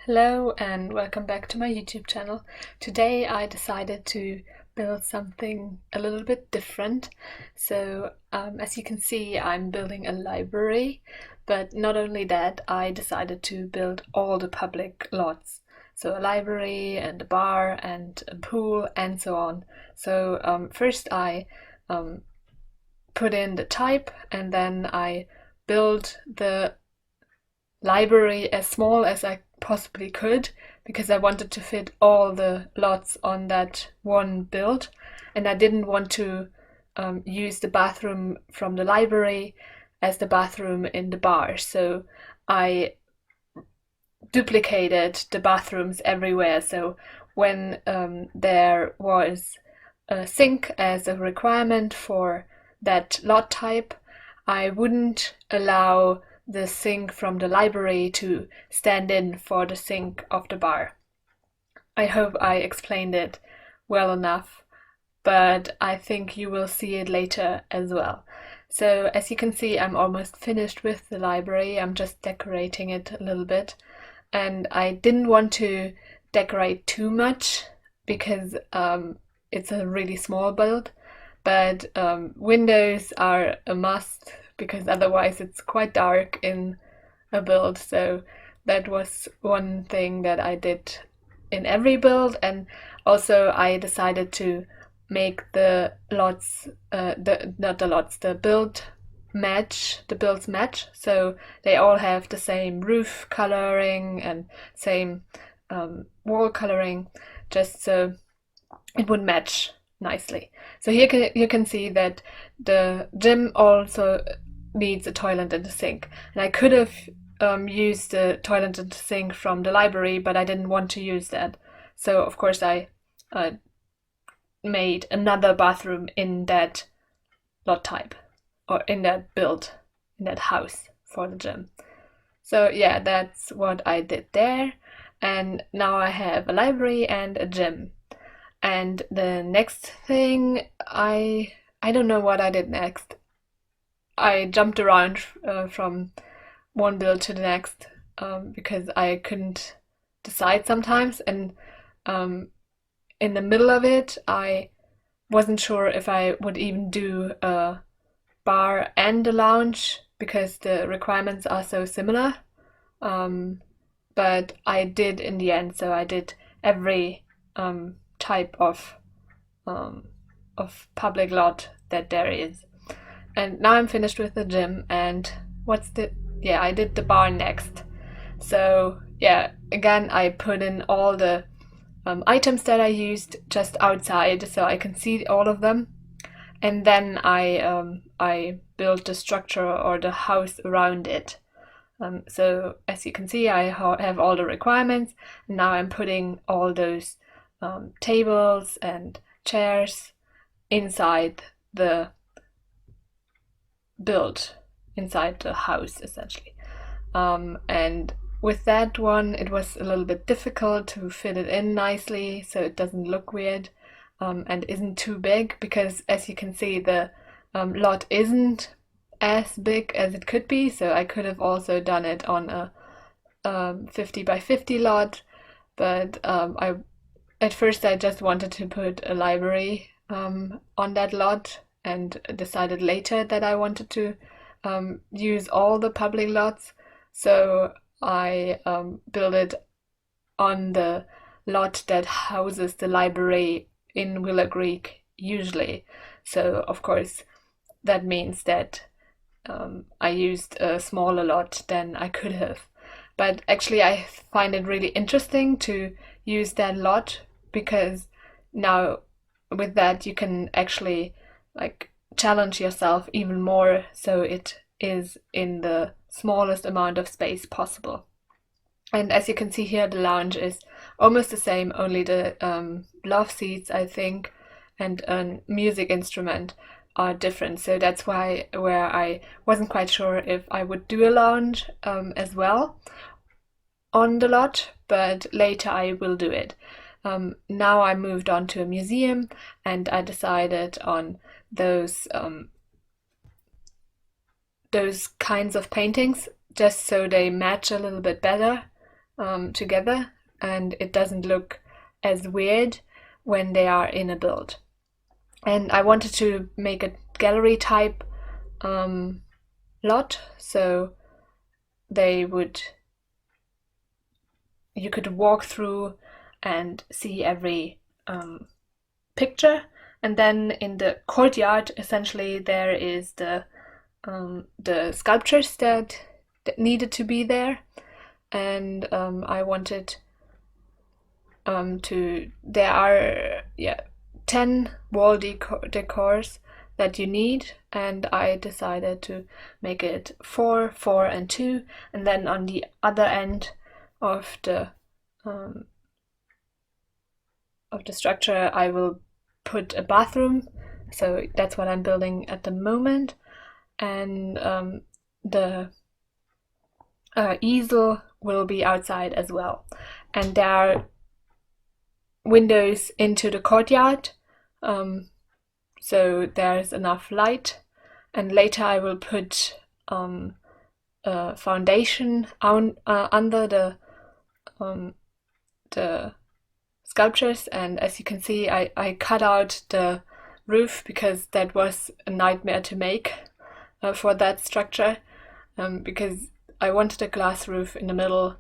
Hello and welcome back to my YouTube channel. Today I decided to build something a little bit different. So as you can see, I'm building a library, but not only that, I decided to build all the public lots. So a library and a bar and a pool and so on. So first I put in the type and then I build the library as small as I possibly could because I wanted to fit all the lots on that one build, and I didn't want to use the bathroom from the library as the bathroom in the bar. So I duplicated the bathrooms everywhere. So when there was a sink as a requirement for that lot type, I wouldn't allow the sink from the library to stand in for the sink of the bar. I hope I explained it well enough, but I think you will see it later as well. So as you can see, I'm almost finished with the library. I'm just decorating it a little bit, and I didn't want to decorate too much because it's a really small build, but windows are a must because otherwise it's quite dark in a build. So that was one thing that I did in every build, and also I decided to make the lots, the builds match, so they all have the same roof coloring and same wall coloring, just so it would match nicely. So here you can see that the gym also needs a toilet and a sink, and I could have used the toilet and the sink from the library, but I didn't want to use that. So of course I made another bathroom in that lot type, or in that build, in that house for the gym. So yeah, that's what I did there, and now I have a library and a gym. And the next thing, I don't know what I did next. I jumped around from one build to the next because I couldn't decide sometimes, and in the middle of it I wasn't sure if I would even do a bar and a lounge because the requirements are so similar, but I did in the end. So I did every type of public lot that there is. And now I'm finished with the gym, and I did the bar next. So yeah, again I put in all the items that I used just outside so I can see all of them, and then I built the structure or the house around it. So as you can see, I have all the requirements, and now I'm putting all those tables and chairs inside the build, inside the house essentially. And with that one, it was a little bit difficult to fit it in nicely so it doesn't look weird and isn't too big, because as you can see, the lot isn't as big as it could be. So I could have also done it on a 50 by 50 lot, but at first I just wanted to put a library on that lot, and decided later that I wanted to use all the public lots. So I built it on the lot that houses the library in Willow Creek usually. So of course that means that I used a smaller lot than I could have. But actually I find it really interesting to use that lot, because now with that you can actually like challenge yourself even more, so it is in the smallest amount of space possible. And as you can see here, the lounge is almost the same, only the love seats, I think, and a music instrument are different. So that's where I wasn't quite sure if I would do a lounge as well on the lot, but later I will do it. Now I moved on to a museum, and I decided on those kinds of paintings just so they match a little bit better together, and it doesn't look as weird when they are in a build. And I wanted to make a gallery type lot, so you could walk through and see every picture, and then in the courtyard essentially there is the sculptures that needed to be there, and I wanted there are 10 wall decors that you need, and I decided to make it 4, 4, and 2, and then on the other end of the structure I will put a bathroom. So that's what I'm building at the moment, and the easel will be outside as well, and there are windows into the courtyard, so there's enough light, and later I will put a foundation under the sculptures, and as you can see I cut out the roof because that was a nightmare to make for that structure, because I wanted a glass roof in the middle.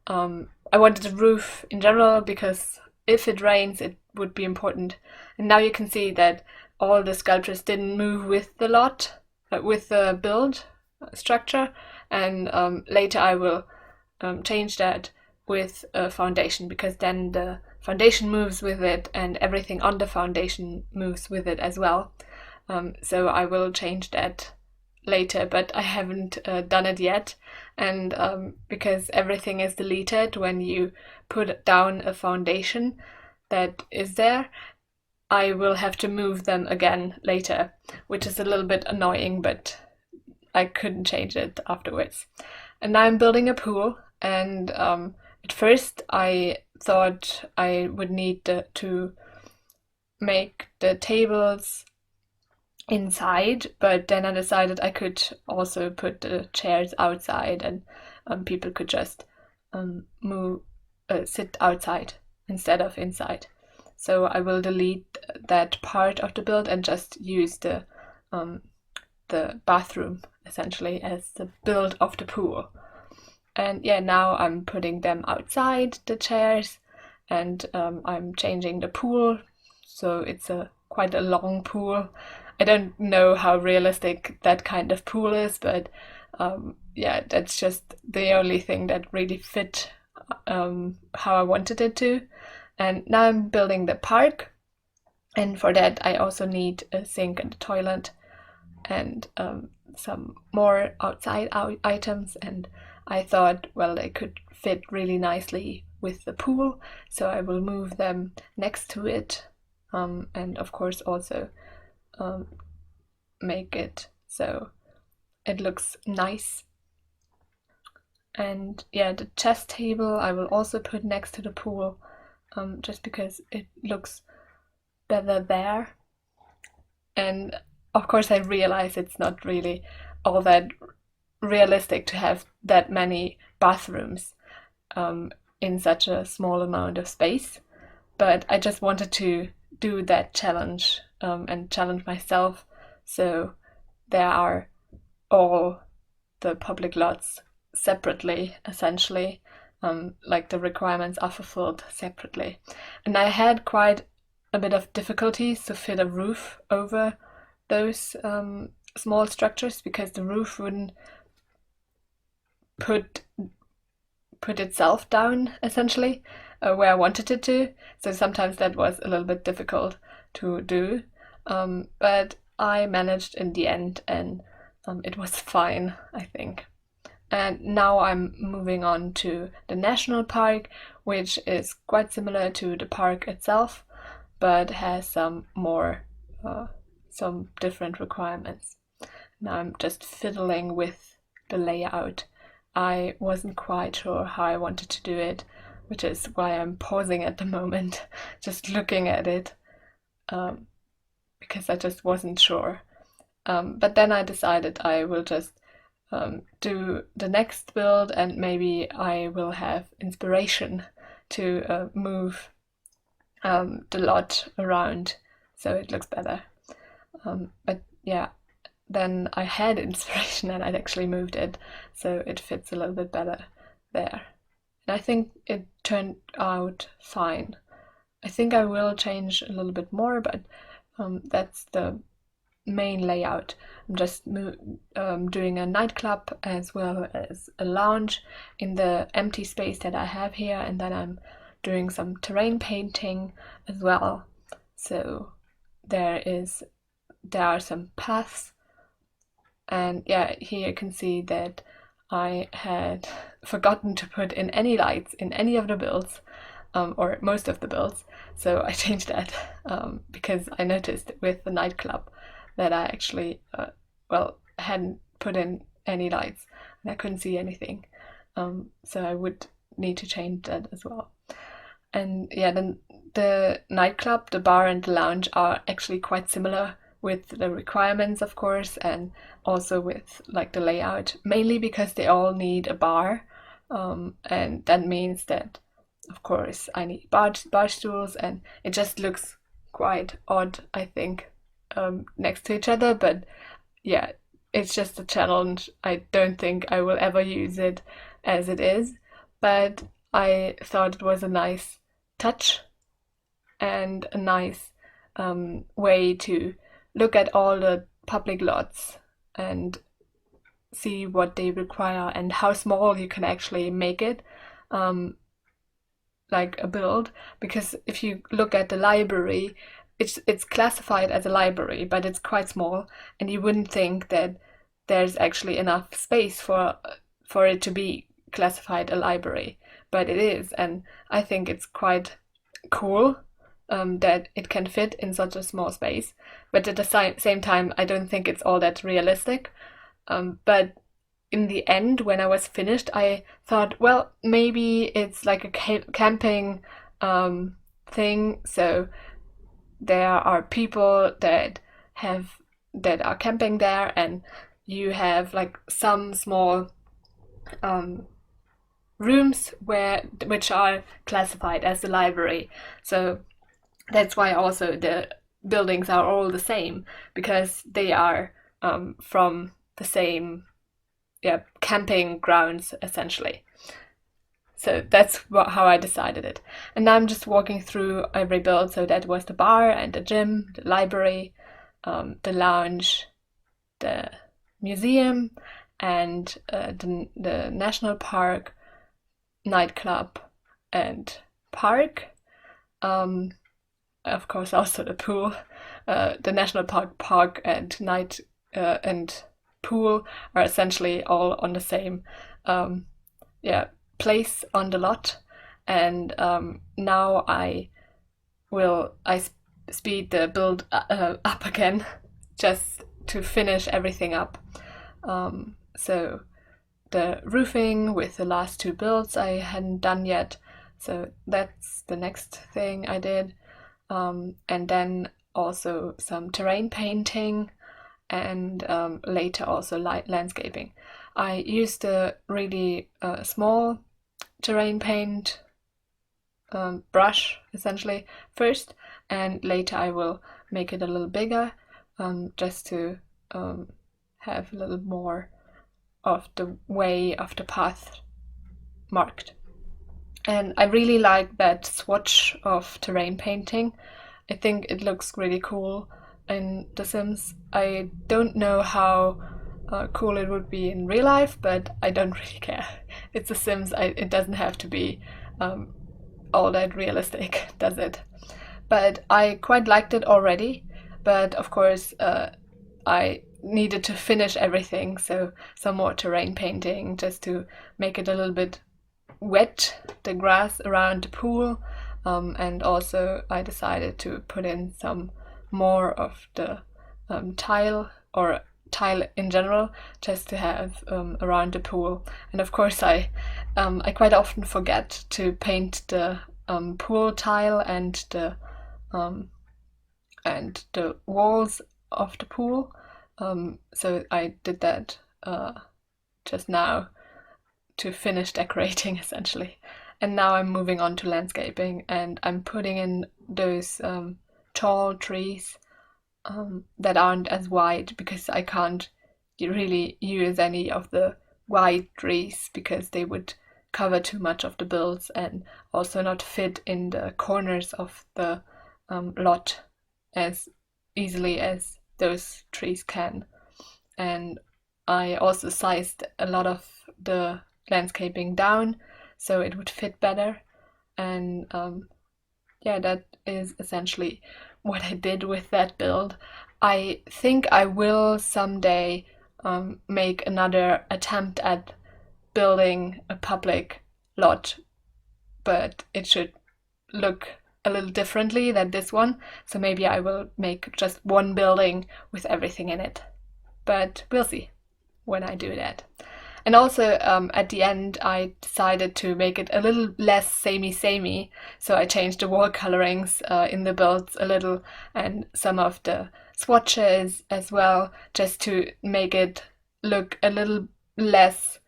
I wanted a roof in general because if it rains it would be important, and now you can see that all the sculptures didn't move with the lot, with the build structure, and later I will change that with a foundation, because then the foundation moves with it and everything on the foundation moves with it as well. So I will change that later, but I haven't done it yet, and because everything is deleted when you put down a foundation that is there, I will have to move them again later, which is a little bit annoying, but I couldn't change it afterwards. And now I'm building a pool, and at first I thought I would need to make the tables inside, but then I decided I could also put the chairs outside, and people could just sit outside instead of inside. So I will delete that part of the build and just use the bathroom essentially as the build of the pool. And yeah, now I'm putting them outside, the chairs, and I'm changing the pool, so it's quite a long pool. I don't know how realistic that kind of pool is, but yeah, that's just the only thing that really fit how I wanted it to. And now I'm building the park, and for that I also need a sink and a toilet and some more outside items, and I thought, well, they could fit really nicely with the pool, so I will move them next to it, and of course also make it so it looks nice. And yeah, the chess table I will also put next to the pool, just because it looks better there. And of course I realize it's not really all that realistic to have that many bathrooms in such a small amount of space, but I just wanted to do that challenge and challenge myself, so there are all the public lots separately essentially, like the requirements are fulfilled separately. And I had quite a bit of difficulties to fit a roof over those small structures, because the roof wouldn't put itself down essentially where I wanted it to, so sometimes that was a little bit difficult to do, but I managed in the end, and it was fine, I think. And now I'm moving on to the national park, which is quite similar to the park itself, but has some different requirements. Now I'm just fiddling with the layout. I wasn't quite sure how I wanted to do it, which is why I'm pausing at the moment, just looking at it, because I just wasn't sure. But then I decided I will just do the next build, and maybe I will have inspiration to move the lot around so it looks better. But yeah, then I had inspiration and I'd actually moved it so it fits a little bit better there. And I think it turned out fine. I think I will change a little bit more, but that's the main layout. I'm just doing a nightclub as well as a lounge in the empty space that I have here, and then I'm doing some terrain painting as well. So there are some paths, and yeah, here you can see that I had forgotten to put in any lights in any of the builds, or most of the builds, so I changed that because I noticed with the nightclub that I actually, hadn't put in any lights and I couldn't see anything. So I would need to change that as well. And yeah, then the nightclub, the bar, and the lounge are actually quite similar with the requirements, of course, and also with like the layout, mainly because they all need a bar. And that means that, of course, I need bar stools, and it just looks quite odd, I think, next to each other. But yeah, it's just a challenge. I don't think I will ever use it as it is, but I thought it was a nice touch and a nice way to look at all the public lots and see what they require and how small you can actually make it, like a build. Because if you look at the library, it's classified as a library, but it's quite small, and you wouldn't think that there's actually enough space for it to be classified a library, but it is, and I think it's quite cool that it can fit in such a small space. But at the same time, I don't think it's all that realistic. But in the end, when I was finished, I thought, well, maybe it's like a camping thing. So there are people that are camping there, and you have like some small rooms which are classified as the library. So that's why also the buildings are all the same, because they are from the same camping grounds essentially. So that's how I decided it. And now I'm just walking through every build. So that was the bar and the gym, the library, the lounge, the museum, and the national park, nightclub, and park. Of course, also the pool. The national park, and night and pool are essentially all on the same place on the lot. And now I speed the build up again just to finish everything up. So the roofing with the last two builds I hadn't done yet, so that's the next thing I did. And then also some terrain painting, and later also light landscaping. I used a really small terrain paint brush essentially first, and later I will make it a little bigger, just to have a little more of the way of the path marked. And I really like that swatch of terrain painting. I think it looks really cool in The Sims. I don't know how cool it would be in real life, but I don't really care. It's The Sims. It doesn't have to be all that realistic, does it? But I quite liked it already. But of course, I needed to finish everything, so some more terrain painting just to make it a little bit wet, the grass around the pool. And also I decided to put in some more of the tile, or tile in general, just to have around the pool. And of course I quite often forget to paint the pool tile and the walls of the pool. So I did that just now to finish decorating essentially. And now I'm moving on to landscaping, and I'm putting in those tall trees that aren't as wide, because I can't really use any of the wide trees because they would cover too much of the builds and also not fit in the corners of the lot as easily as those trees can. And I also sized a lot of the landscaping down so it would fit better. And yeah, that is essentially what I did with that build. I think I will someday make another attempt at building a public lot, but it should look a little differently than this one. So maybe I will make just one building with everything in it. But we'll see when I do that. And also at the end, I decided to make it a little less samey. So I changed the wall colorings in the builds a little, and some of the swatches as well, just to make it look a little less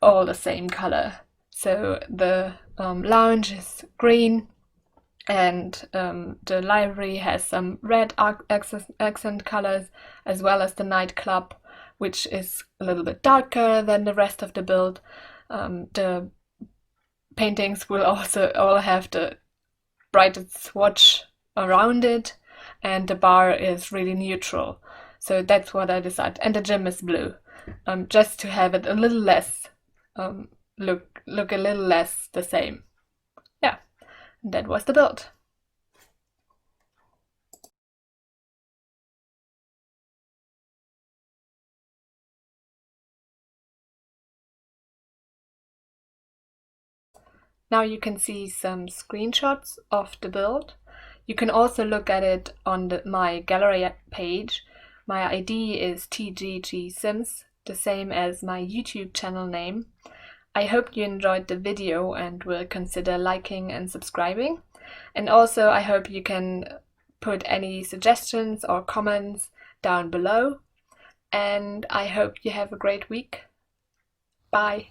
all the same color. So the lounge is green, and the library has some red accent colors, as well as the nightclub, which is a little bit darker than the rest of the build. The paintings will also all have the brightest swatch around it, and the bar is really neutral. So that's what I decided. And the gym is blue, just to have it a little less, look a little less the same. Yeah, that was the build. Now you can see some screenshots of the build. You can also look at it on my gallery page. My ID is TGGSims, the same as my YouTube channel name. I hope you enjoyed the video and will consider liking and subscribing. And also I hope you can put any suggestions or comments down below. And I hope you have a great week. Bye.